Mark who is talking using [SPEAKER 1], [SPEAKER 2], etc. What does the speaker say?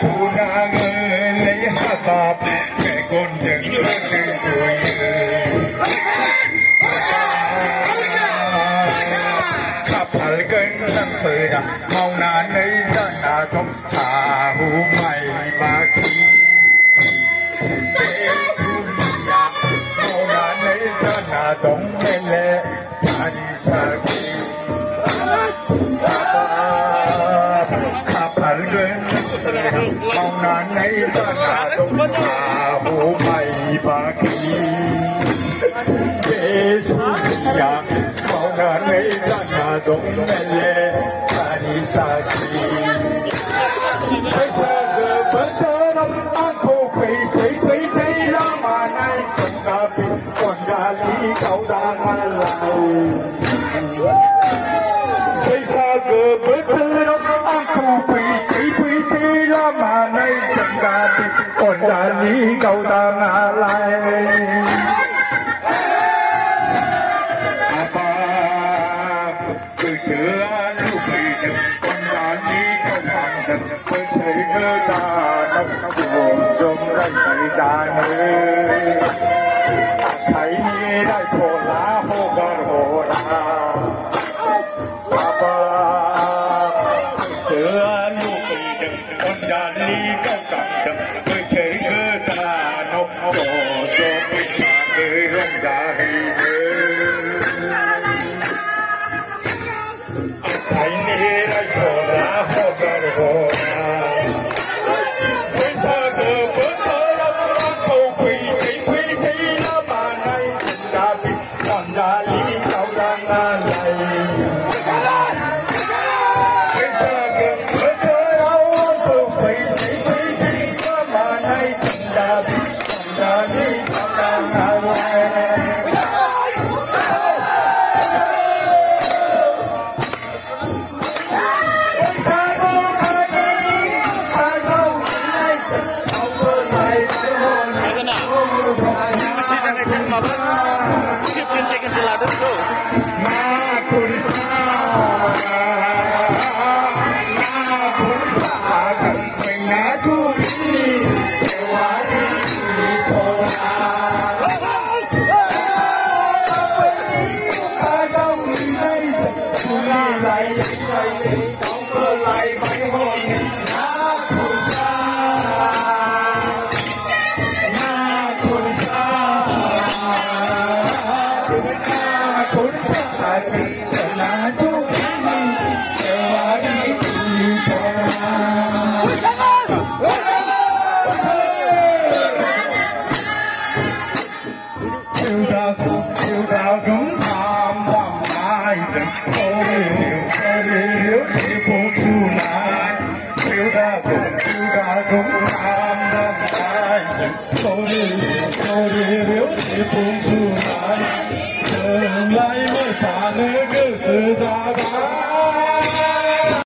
[SPEAKER 1] phụ nàng lấy hạ bạp mẹ con dần lên tuổi khắp hal cơn năm thời đã mau nàn ấy ra nà trong thả hú mày mà khi mau nàn ấy ra nà trong mê lệ mà đi xa khi khắp hal cơn mau nàn ấy ra nà trong thả hú mày mà khi Yesusnya mau nanai tanah dong mele tani sakti. Saya berterang aku kuisai lama naik tapi kondali kau jangan lalu. Saya berterang aku kuisai lama naik tapi kondali kau jangan lalu. Lúc bây giờ con đã đi trong hàng đất với thấy ngơ ta nắp buồn trong đây thấy ta nơi thấy như đây khổ lá hô gà hồ ra lúc bây giờ con đã đi trong hàng đất với thấy ngơ ta nắp buồn trong đây thấy rong ra thấy như đây khổ lá hô gà hồ ra với sao cơ bớt thơ lắm câu quỳ xây lá mà này đã bị còn đã lý sau đang an này với sao cơ bớt thơ lắm câu quỳ xây lá mà này đã bị còn đã lý sau đang an này. Sorry, nếu chỉ phụ